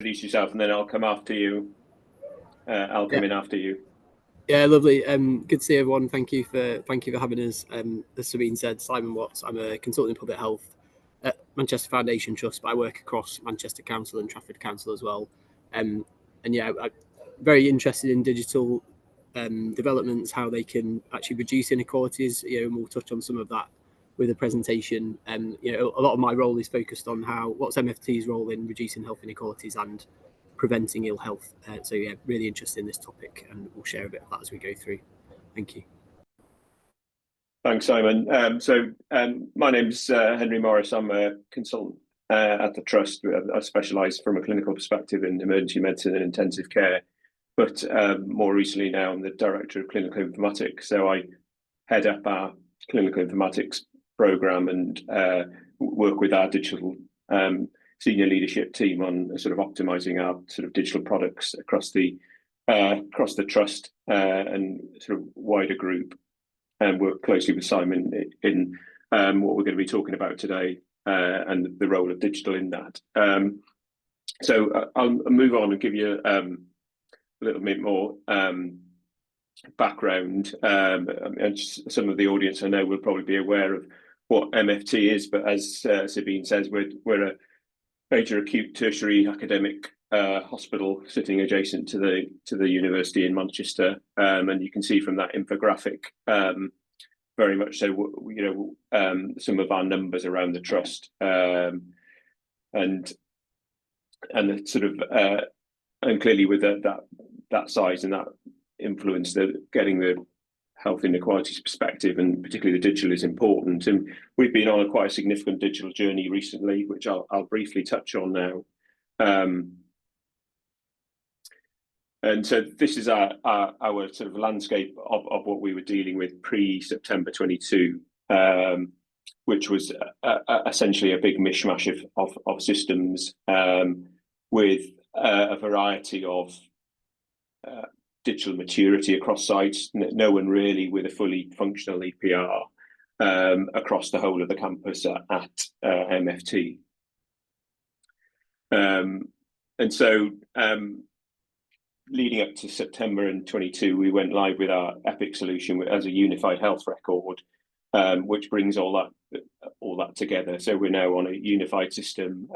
introduce yourself, and then I'll come after you. I'll come in after you. Yeah, lovely. Good to see everyone. Thank you for having us. As Sabine said, Simon Watts. I'm a consultant in public health at Manchester Foundation Trust, but I work across Manchester Council and Trafford Council as well. And yeah, I'm very interested in digital developments, how they can actually reduce inequalities. And we'll touch on some of that with the presentation. A lot of my role is focused on what's MFT's role in reducing health inequalities and preventing ill health. So yeah, really interested in this topic, and we'll share a bit of that as we go through. Thank you. Thanks, Simon. My name's Henry Morris. I'm a consultant at the Trust. I specialise from a clinical perspective in emergency medicine and intensive care, but more recently now I'm the Director of Clinical Informatics. So I head up our clinical informatics programme and work with our digital senior leadership team on sort of optimising our sort of digital products across the Trust and sort of wider group, and work closely with Simon in what we're going to be talking about today and the role of digital in that. So I'll move on and give you a little bit more background. And some of the audience I know will probably be aware of what MFT is, but as Sabine says, we're a major acute tertiary academic hospital sitting adjacent to the university in Manchester, and you can see from that infographic very much so some of our numbers around the Trust, and the sort of and clearly with that size and that influence, getting the health inequalities perspective, and particularly the digital, is important. And we've been on quite a significant digital journey recently, which I'll briefly touch on now. And so this is our sort of landscape of what we were dealing with pre-September 22, which was essentially a big mishmash of systems with a variety of digital maturity across sites. No one really with a fully functional EPR across the whole of the campus at MFT. And so leading up to September in 22, we went live with our EPIC solution as a unified health record, which brings all that together. So we're now on a unified system.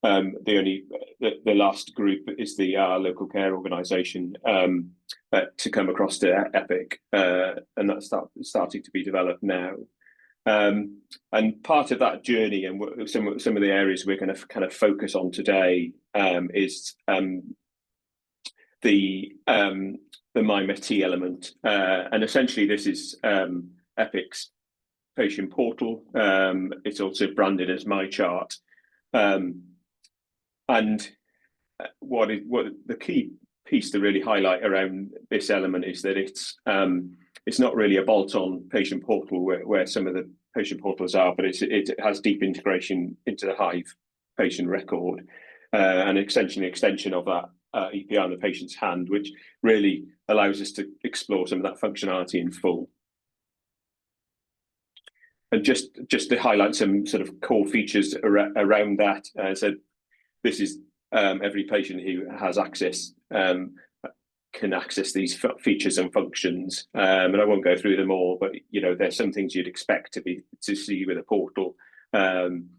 The last group is our local care organisation to come across to EPIC, and that's starting to be developed now. And part of that journey, and some of the areas we're going to kind of focus on today, is the MyMFT element, and essentially this is EPIC's patient portal. It's also branded as MyChart. And what the key piece to really highlight around this element is that it's not really a bolt-on patient portal where some of the patient portals are, but it has deep integration into the Hive patient record, and extension of that EPR in the patient's hand, which really allows us to explore some of that functionality in full. And just to highlight some sort of core features around that, so this is every patient who has access can access these features and functions, and I won't go through them all, but there's some things you'd expect to see with a portal, and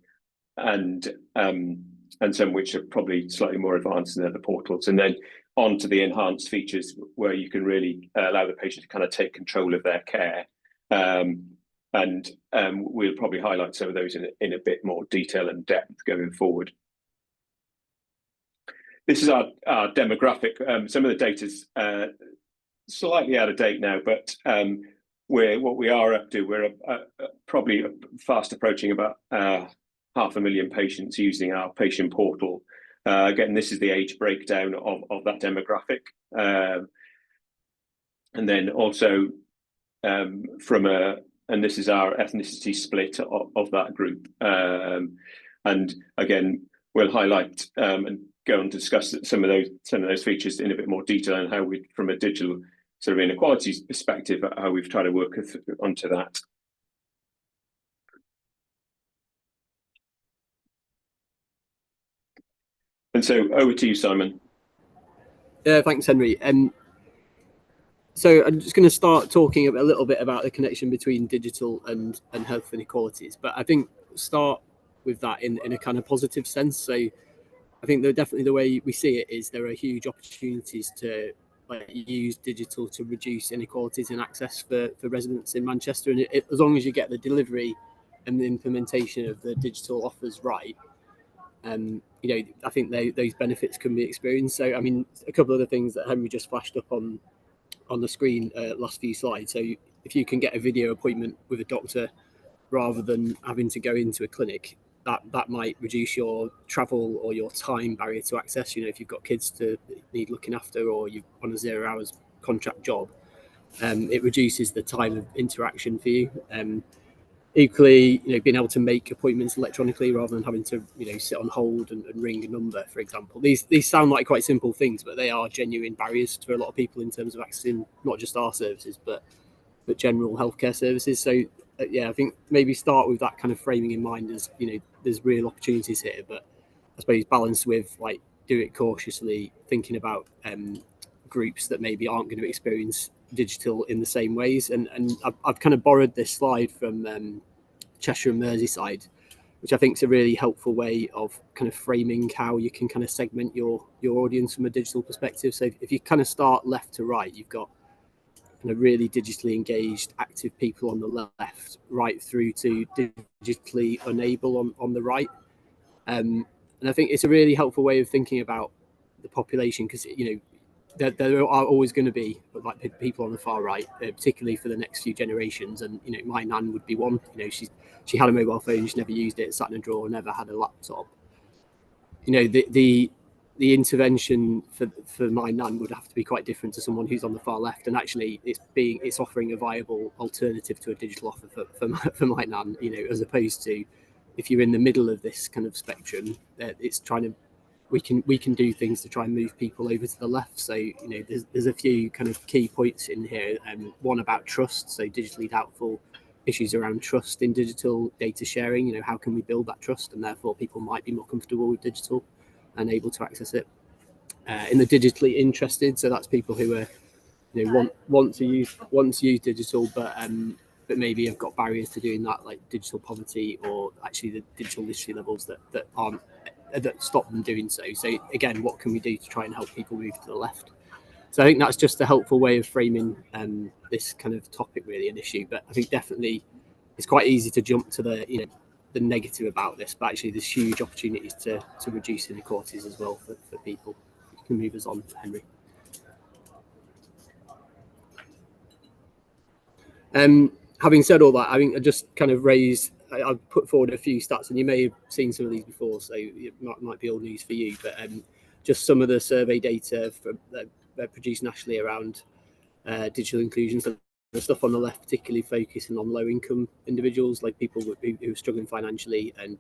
some which are probably slightly more advanced than other portals, and then on to the enhanced features where you can really allow the patient to kind of take control of their care, and we'll probably highlight some of those in a bit more detail and depth going forward. This is our demographic. Some of the data's slightly out of date now, but what we are up to, we're probably fast approaching about 500,000 patients using our patient portal. Again, this is the age breakdown of that demographic, and then also and this is our ethnicity split of that group. And again, we'll highlight and go and discuss some of those features in a bit more detail, and how we, from a digital sort of inequalities perspective, how we've tried to work onto that. And so over to you, Simon. Thanks, Henry. So I'm just going to start talking a little bit about the connection between digital and health inequalities, but I think start with that in a kind of positive sense. So I think that definitely the way we see it is there are huge opportunities to use digital to reduce inequalities in access for residents in Manchester, and as long as you get the delivery and the implementation of the digital offers right, I think those benefits can be experienced. So I mean, a couple of the things that Henry just flashed up on the screen last few slides. So if you can get a video appointment with a doctor rather than having to go into a clinic, that might reduce your travel or your time barrier to access. If you've got kids to need looking after, or you're on a 0 hours contract job, it reduces the time of interaction for you. Equally, being able to make appointments electronically rather than having to, sit on hold and ring a number, for example. These sound like quite simple things, but they are genuine barriers to a lot of people in terms of accessing not just our services, but general healthcare services. So I think maybe start with that kind of framing in mind as, there's real opportunities here, but I suppose balanced with do it cautiously, thinking about groups that maybe aren't going to experience digital in the same ways. And I've kind of borrowed this slide from Cheshire and Merseyside, which I think is a really helpful way of kind of framing how you can kind of segment your audience from a digital perspective. So if you kind of start left to right, you've got kind of really digitally engaged, active people on the left, right through to digitally unable on the right. And I think it's a really helpful way of thinking about the population, because there are always going to be people on the far right, particularly for the next few generations. And my nan would be one. She had a mobile phone, she never used it, sat in a drawer, never had a laptop. The intervention for my nan would have to be quite different to someone who's on the far left. And actually, it's offering a viable alternative to a digital offer for my nan. As opposed to if you're in the middle of this kind of spectrum, it's trying to. We can do things to try and move people over to the left. So there's a few kind of key points in here. One about trust, so digitally doubtful, issues around trust in digital data sharing. How can we build that trust, and therefore people might be more comfortable with digital and able to access it. In the digitally interested, so that's people who are want to use digital, but maybe have got barriers to doing that, like digital poverty or actually the digital literacy levels that stop them doing so. So again, what can we do to try and help people move to the left? So I think that's just a helpful way of framing this kind of topic, really, an issue. But I think definitely it's quite easy to jump to the negative about this, but actually there's huge opportunities to reduce inequalities as well for people. You can move us on, Henry. Having said all that, I think I just kind of I've put forward a few stats, and you may have seen some of these before, so it might be old news for you, but just some of the survey data produced nationally around digital inclusion. So the stuff on the left particularly focusing on low-income individuals, like people who are struggling financially, and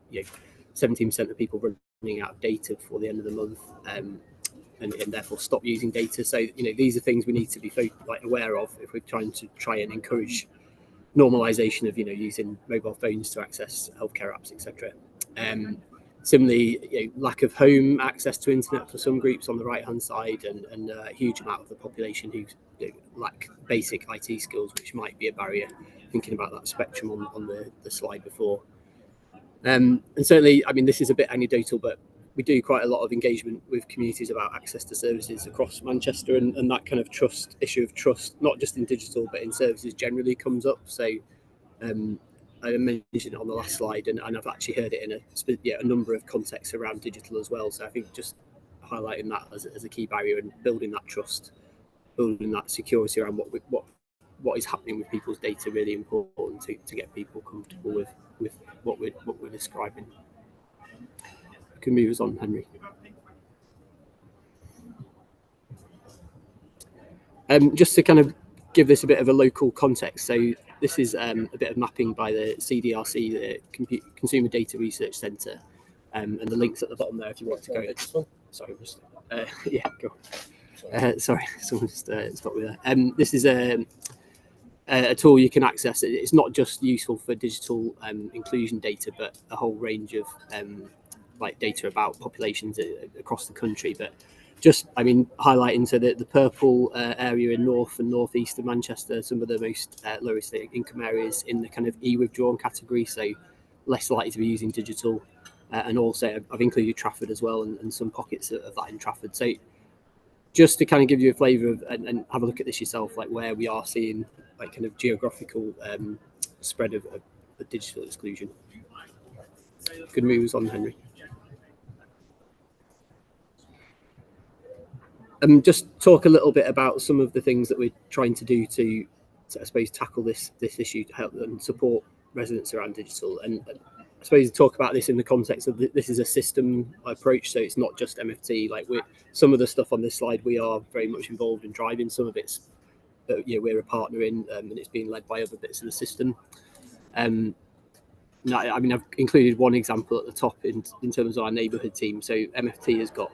17% of people running out of data before the end of the month, and therefore stop using data. So these are things we need to be aware of if we're trying to encourage normalization of using mobile phones to access healthcare apps, etc. Similarly, lack of home access to internet for some groups on the right hand side, and a huge amount of the population who lack basic IT skills, which might be a barrier, thinking about that spectrum on the slide before. And certainly, I mean, this is a bit anecdotal, but we do quite a lot of engagement with communities about access to services across Manchester, and that kind of issue of trust, not just in digital, but in services generally, comes up. So I mentioned it on the last slide, and I've actually heard it in a number of contexts around digital as well. So I think just highlighting that as a key barrier and building that trust, building that security around what is happening with people's data, really important to get people comfortable with what we're describing. You can move us on, Henry. Just to kind of give this a bit of a local context, so this is a bit of mapping by the CDRC, the Consumer Data Research Centre, and the links at the bottom there if you want to go. Sorry, yeah, go on. Sorry, someone just stopped me there. This is a tool you can access. It's not just useful for digital inclusion data, but a whole range of like data about populations across the country, but just, I mean, highlighting so that the purple area in north and northeast of Manchester, some of the most lowest income areas in the kind of e-withdrawn category, so less likely to be using digital, and also I've included Trafford as well, and some pockets of that in Trafford. So just to kind of give you a flavour of, and have a look at this yourself, like where we are seeing like kind of geographical spread of digital exclusion. Good moves on, Henry. Just talk a little bit about some of the things that we're trying to do to I suppose, tackle this issue to help and support residents around digital. And I suppose talk about this in the context of this is a system approach, so it's not just MFT. Like some of the stuff on this slide, we are very much involved in driving. Some of it's we're a partner in, and it's being led by other bits of the system. No, I mean, I've included one example at the top in terms of our neighbourhood team. So MFT has got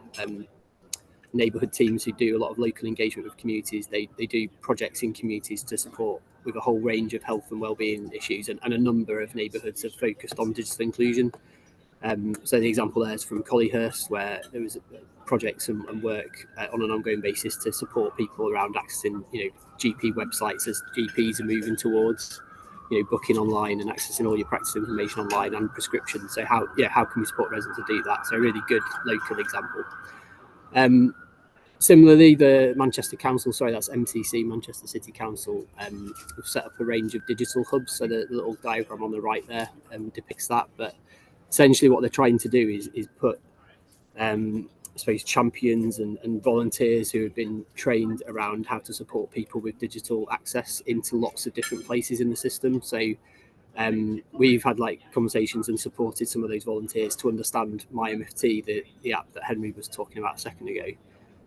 neighbourhood teams who do a lot of local engagement with communities. They do projects in communities to support with a whole range of health and wellbeing issues, and a number of neighbourhoods have focused on digital inclusion. So the example there is from Collyhurst, where there was projects and work on an ongoing basis to support people around accessing, GP websites as GPs are moving towards, booking online and accessing all your practice information online and prescriptions. So how can we support residents to do that? So a really good local example. Similarly, the Manchester Council, that's MCC, Manchester City Council, have set up a range of digital hubs. So the little diagram on the right there depicts that. But essentially what they're trying to do is put, I suppose, champions and volunteers who have been trained around how to support people with digital access into lots of different places in the system. So we've had conversations and supported some of those volunteers to understand MyMFT, the app that Henry was talking about a second ago.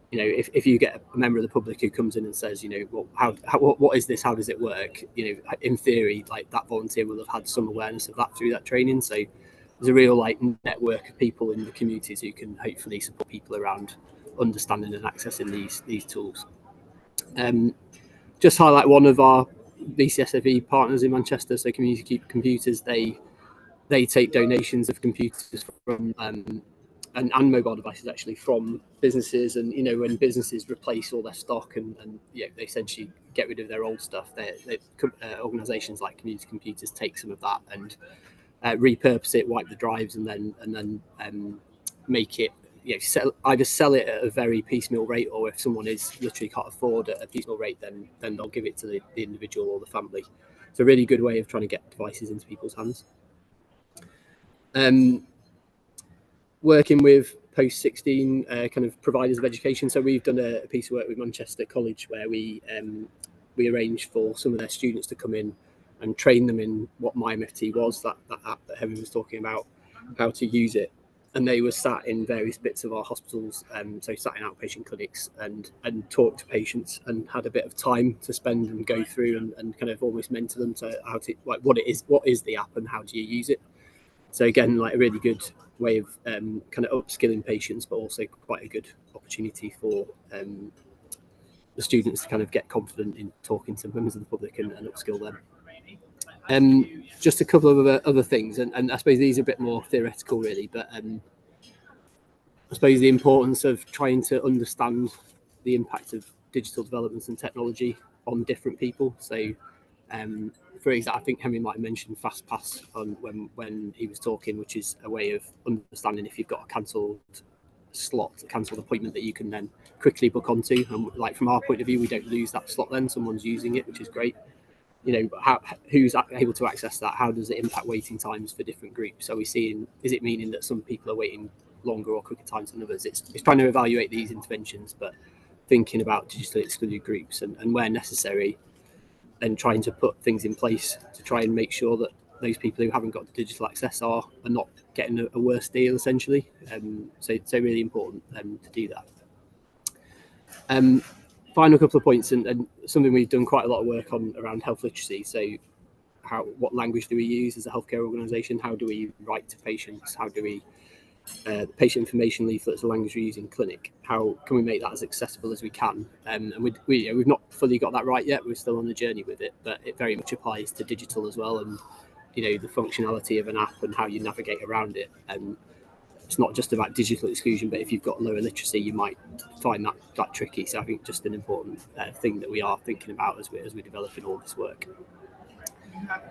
If you get a member of the public who comes in and says, what is this? How does it work? In theory, that volunteer will have had some awareness of that through that training. So there's a real network of people in the communities who can hopefully support people around understanding and accessing these tools. Just highlight one of our BCSFE partners in Manchester, so Community Computers. They take donations of computers from and mobile devices actually from businesses, and when businesses replace all their stock and they essentially get rid of their old stuff, organisations like Community Computers take some of that and repurpose it, wipe the drives, and then make it either sell it at a very piecemeal rate, or if someone literally can't afford a piecemeal rate, then they'll give it to the individual or the family. It's a really good way of trying to get devices into people's hands. Working with post-16 kind of providers of education. So we've done a piece of work with Manchester College where we arranged for some of their students to come in and train them in what MyMFT was, that app that Henry was talking about, how to use it. And they were sat in various bits of our hospitals, so sat in outpatient clinics and talked to patients and had a bit of time to spend and go through and kind of almost mentor them to how to, what is the app and how do you use it. So again, a really good way of kind of upskilling patients, but also quite a good opportunity for the students to kind of get confident in talking to members of the public and upskill them. Just a couple of other things, and I suppose these are a bit more theoretical really, but I suppose the importance of trying to understand the impact of digital developments and technology on different people. So for example, I think Henry might have mentioned FastPass when he was talking, which is a way of understanding if you've got a cancelled appointment that you can then quickly book onto. And from our point of view, we don't lose that slot then. Someone's using it, which is great. Who's able to access that? How does it impact waiting times for different groups? Are we seeing, is it meaning that some people are waiting longer or quicker times than others? It's trying to evaluate these interventions, but thinking about digitally excluded groups and where necessary, and trying to put things in place to try and make sure that those people who haven't got the digital access are not getting a worse deal, essentially. So it's really important to do that. Final couple of points, and something we've done quite a lot of work on around health literacy. So what language do we use as a healthcare organisation? How do we write to patients? How do we patient information leaflets, the language we use in clinic? How can we make that as accessible as we can? And we've not fully got that right yet. We're still on the journey with it, but it very much applies to digital as well, and the functionality of an app and how you navigate around it. And it's not just about digital exclusion, but if you've got lower literacy, you might find that tricky. So I think just an important thing that we are thinking about as we're developing all this work.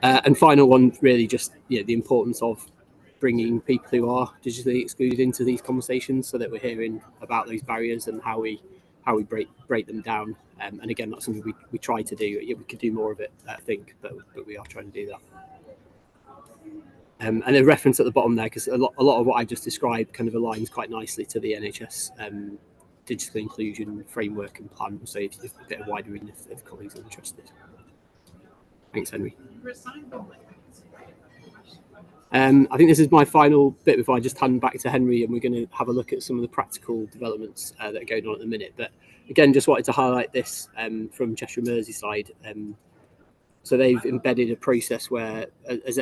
And final one, really just the importance of bringing people who are digitally excluded into these conversations, so that we're hearing about those barriers and how we break them down. And again, that's something we try to do. We could do more of it, I think, but we are trying to do that. And a reference at the bottom there, because a lot of what I just described kind of aligns quite nicely to the NHS digital inclusion framework and plan. So if a bit of wider reading if colleagues are interested. Thanks, Henry. I think this is my final bit before I just hand back to Henry, and we're going to have a look at some of the practical developments that are going on at the minute. But again, just wanted to highlight this from Cheshire Merseyside. So they've embedded a process where, as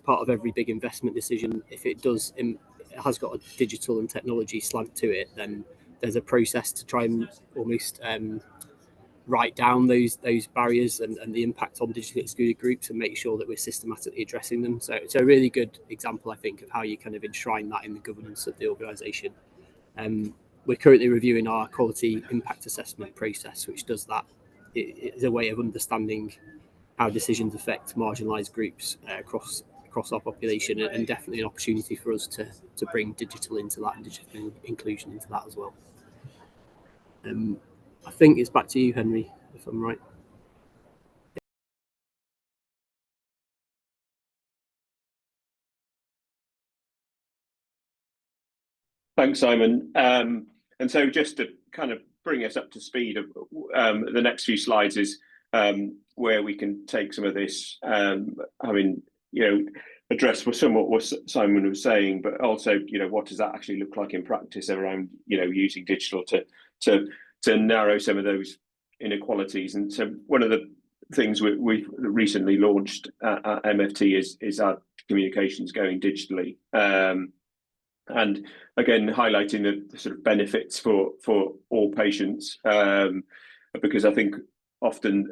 part of every big investment decision, if it has got a digital and technology slant to it, then there's a process to try and almost write down those barriers and the impact on digitally excluded groups, and make sure that we're systematically addressing them. So it's a really good example, I think, of how you kind of enshrine that in the governance of the organisation. We're currently reviewing our quality impact assessment process, which does that. It is a way of understanding how decisions affect marginalised groups across our population, and definitely an opportunity for us to bring digital into that and digital inclusion into that as well. I think it's back to you, Henry, if I'm right. Thanks, Simon. And so just to kind of bring us up to speed, the next few slides is where we can take some of this, having address somewhat what Simon was saying, but also what does that actually look like in practice around using digital to narrow some of those inequalities. And so one of the things we've recently launched at MFT is our communications going digitally, and again highlighting the sort of benefits for all patients, because I think often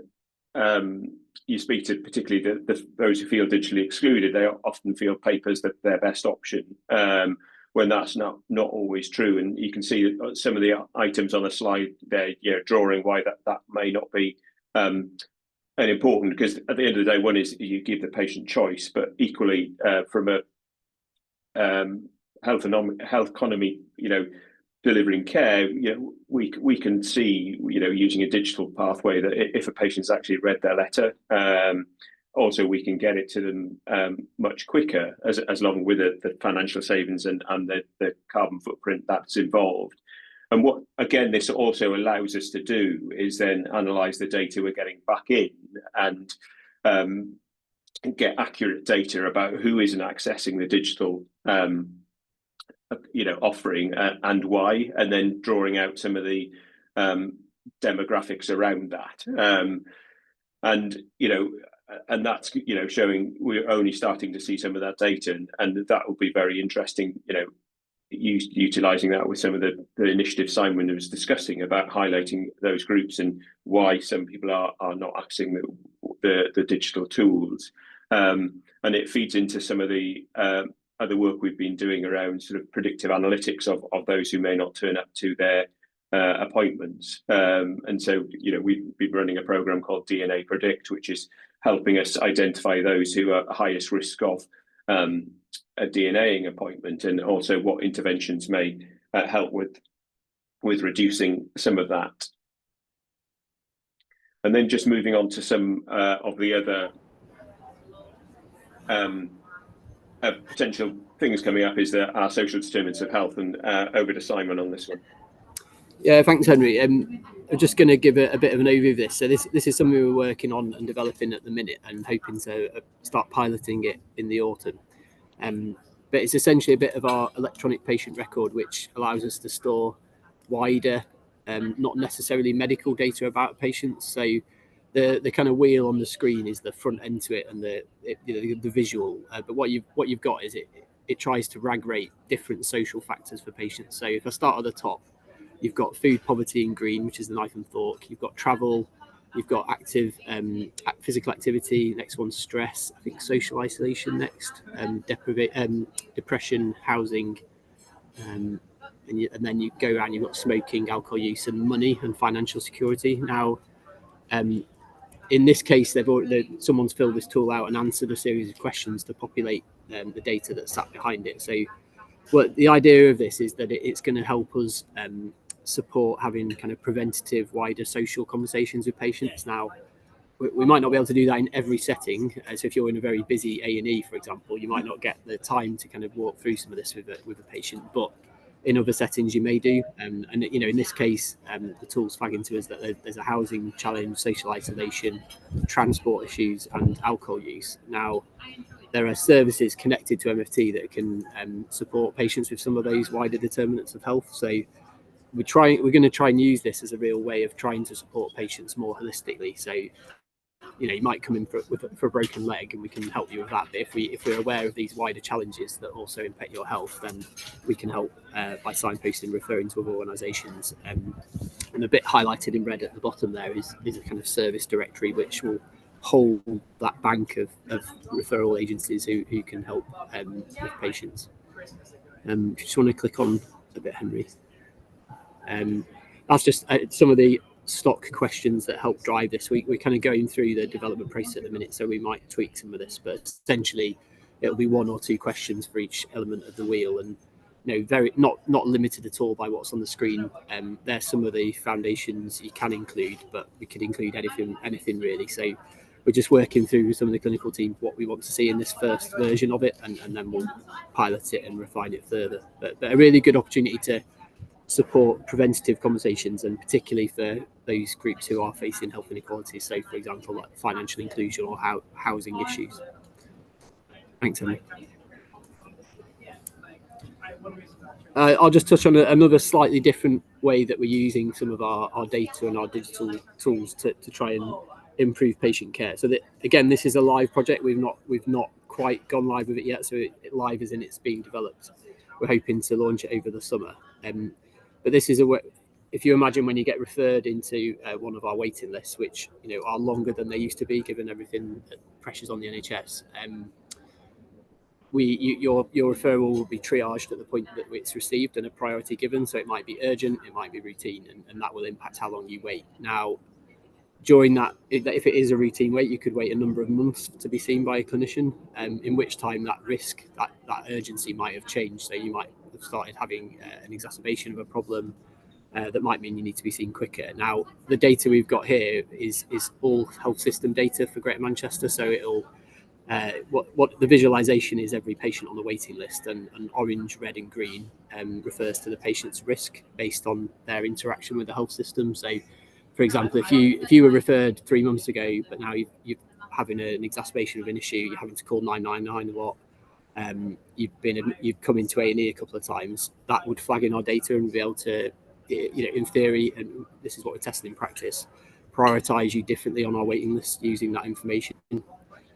you speak to particularly those who feel digitally excluded, they often feel paper's their best option, when that's not always true. And you can see some of the items on the slide there, drawing why that may not be important, because at the end of the day, one is you give the patient choice, but equally from a health economy, delivering care, we can see, using a digital pathway, that if a patient's actually read their letter, also we can get it to them much quicker, as long with the financial savings and the carbon footprint that's involved. And what, again, this also allows us to do is then analyse the data we're getting back in, and get accurate data about who isn't accessing the digital offering, and why, and then drawing out some of the demographics around that, and that's showing we're only starting to see some of that data, and that will be very interesting, utilising that with some of the initiatives Simon was discussing about highlighting those groups and why some people are not accessing the digital tools, and it feeds into some of the other work we've been doing around sort of predictive analytics of those who may not turn up to their appointments. And so, we've been running a program called DNA Predict, which is helping us identify those who are at highest risk of a DNAing appointment, and also what interventions may help with reducing some of that. And then just moving on to some of the other potential things coming up is our social determinants of health, and over to Simon on this one. Yeah, thanks, Henry. I'm just going to give a bit of an overview of this. So this is something we're working on and developing at the minute, and hoping to start piloting it in the autumn. But it's essentially a bit of our electronic patient record, which allows us to store wider, not necessarily medical data about patients. So the kind of wheel on the screen is the front end to it, and the visual. But what you've got is it tries to rag rate different social factors for patients. So if I start at the top, you've got food poverty in green, which is the knife and fork. You've got travel. You've got active physical activity. Next one's stress. I think social isolation next. Depression, housing, and then you go around, you've got smoking, alcohol use, and money and financial security. Now, in this case, someone's filled this tool out and answered a series of questions to populate the data that's sat behind it. So the idea of this is that it's going to help us support having kind of preventative, wider social conversations with patients. Now, we might not be able to do that in every setting. So if you're in a very busy A&E, for example, you might not get the time to kind of walk through some of this with a patient, but in other settings you may do. And in this case, the tool's flagging to us that there's a housing challenge, social isolation, transport issues, and alcohol use. Now, there are services connected to MFT that can support patients with some of those wider determinants of health. So we're going to try and use this as a real way of trying to support patients more holistically. So you might come in for a broken leg, and we can help you with that. But if we're aware of these wider challenges that also impact your health, then we can help by signposting, referring to other organisations. And the bit highlighted in red at the bottom there is a kind of service directory which will hold that bank of referral agencies who can help with patients. If you just want to click on a bit, Henry. That's just some of the stock questions that help drive this. We're kind of going through the development process at the minute, so we might tweak some of this, but essentially it'll be 1 or 2 questions for each element of the wheel, and very not limited at all by what's on the screen. There's some of the foundations you can include, but we could include anything really. So we're just working through some of the clinical team what we want to see in this first version of it, and then we'll pilot it and refine it further. But a really good opportunity to support preventative conversations, and particularly for those groups who are facing health inequalities. So, for example, like financial inclusion or housing issues. Thanks, Henry. I'll just touch on another slightly different way that we're using some of our data and our digital tools to try and improve patient care. So that, again, this is a live project. We've not quite gone live with it yet. So live is in it's being developed. We're hoping to launch it over the summer. But this is if you imagine when you get referred into one of our waiting lists, which are longer than they used to be, given everything that pressures on the NHS. Your referral will be triaged at the point that it's received and a priority given. So it might be urgent, it might be routine, and that will impact how long you wait. Now, during that, if it is a routine wait, you could wait a number of months to be seen by a clinician, in which time that risk, that urgency might have changed. So you might have started having an exacerbation of a problem that might mean you need to be seen quicker. Now, the data we've got here is all health system data for Greater Manchester. So it'll what the visualization is every patient on the waiting list, and orange, red, and green refers to the patient's risk based on their interaction with the health system. So, for example, if you were referred 3 months ago, but now you're having an exacerbation of an issue, you're having to call 999 a lot, you've come into A&E a couple of times, that would flag in our data and be able to, in theory, and this is what we're testing in practice, prioritize you differently on our waiting list using that information.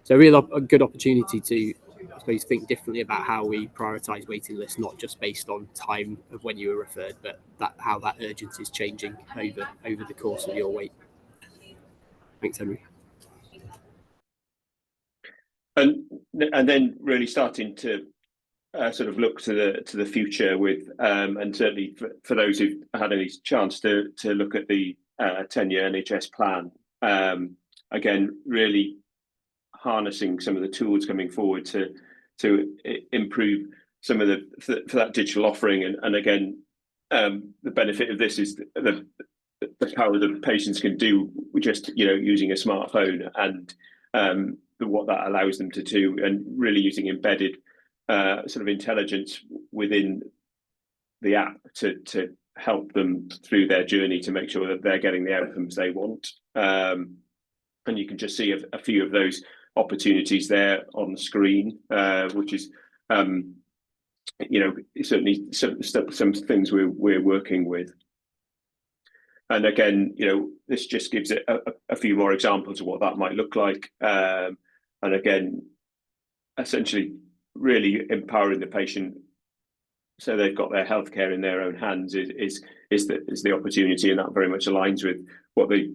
So a good opportunity to, I suppose, think differently about how we prioritize waiting lists, not just based on time of when you were referred, but how that urgency is changing over the course of your wait. Thanks, Henry. And then really starting to sort of look to the future with, and certainly for those who've had any chance to look at the 10-year NHS plan, again, really harnessing some of the tools coming forward to improve some of for that digital offering, and again, the benefit of this is the power that patients can do just using a smartphone, and what that allows them to do, and really using embedded sort of intelligence within the app to help them through their journey to make sure that they're getting the outcomes they want. And you can just see a few of those opportunities there on the screen, which is certainly some things we're working with. And again, this just gives it a few more examples of what that might look like. And again, essentially really empowering the patient so they've got their healthcare in their own hands is the opportunity, and that very much aligns with what the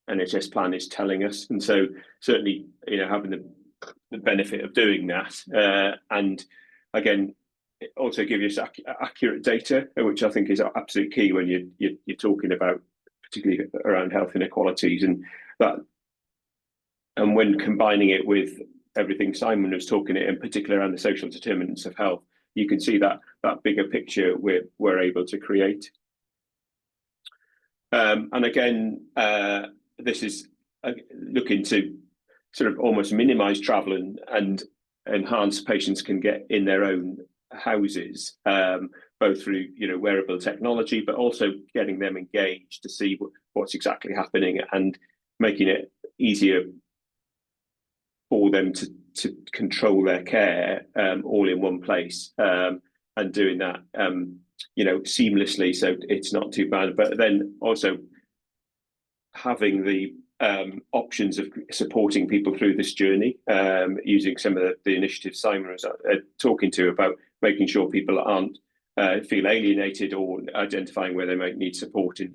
NHS plan is telling us. And so certainly, having the benefit of doing that, and again, also give us accurate data, which I think is absolutely key when you're talking about, particularly around health inequalities, and when combining it with everything Simon was talking, in particular around the social determinants of health, you can see that bigger picture we're able to create. And again, this is looking to sort of almost minimise travel and enhance patients can get in their own houses, both through wearable technology, but also getting them engaged to see what's exactly happening and making it easier for them to control their care all in one place, and doing that seamlessly, so it's not too bad. But then also having the options of supporting people through this journey, using some of the initiatives Simon was talking to about making sure people aren't feel alienated or identifying where they might need support in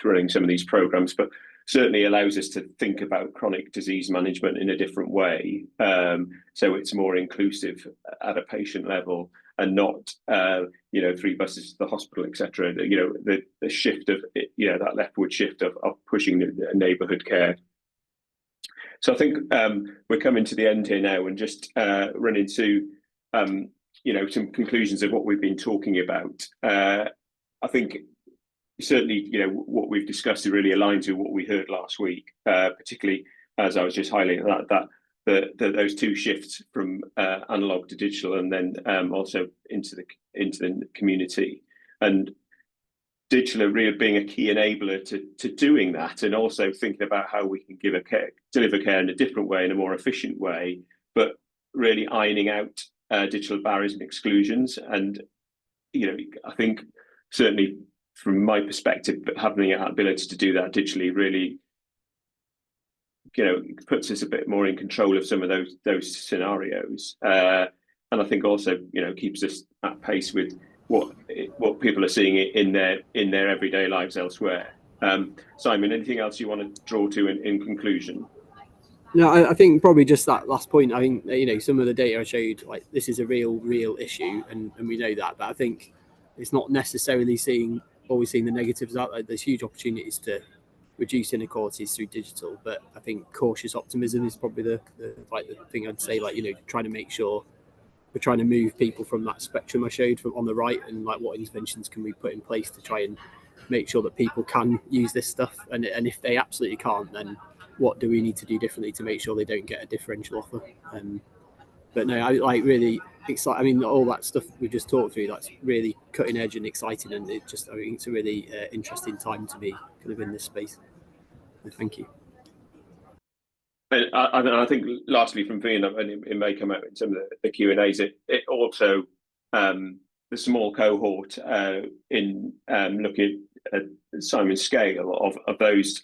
running some of these programs, but certainly allows us to think about chronic disease management in a different way, so it's more inclusive at a patient level and not 3 buses to the hospital, etc. The shift of that leftward shift of pushing the neighbourhood care. So I think we're coming to the end here now, and just run into some conclusions of what we've been talking about. I think certainly what we've discussed really aligns with what we heard last week, particularly as I was just highlighting that those 2 shifts from analog to digital, and then also into the community, and digital really being a key enabler to doing that, and also thinking about how we can deliver care in a different way, in a more efficient way, but really ironing out digital barriers and exclusions. And I think certainly from my perspective, having the ability to do that digitally really puts us a bit more in control of some of those scenarios, and I think also keeps us at pace with what people are seeing in their everyday lives elsewhere. Simon, anything else you want to draw to in conclusion? No, I think probably just that last point. I think some of the data I showed, like, this is a real issue, and we know that, but I think it's not necessarily always seeing the negatives out there. There's huge opportunities to reduce inequalities through digital, but I think cautious optimism is probably the thing I'd say, trying to make sure we're trying to move people from that spectrum I showed from on the right, and what interventions can we put in place to try and make sure that people can use this stuff, and if they absolutely can't, then what do we need to do differently to make sure they don't get a differential offer? But no, I really excited. I mean, all that stuff we just talked through, that's really cutting edge and exciting, and I think it's a really interesting time to be kind of in this space. So thank you. I think lastly from me, and it may come out in some of the Q&As, it also the small cohort in looking at Simon's scale of those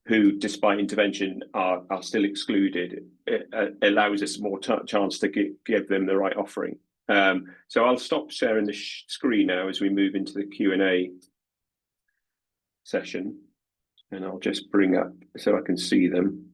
who, despite intervention, are still excluded. It allows us more chance to give them the right offering. So I'll stop sharing the screen now as we move into the Q&A session, and I'll just bring up so I can see them.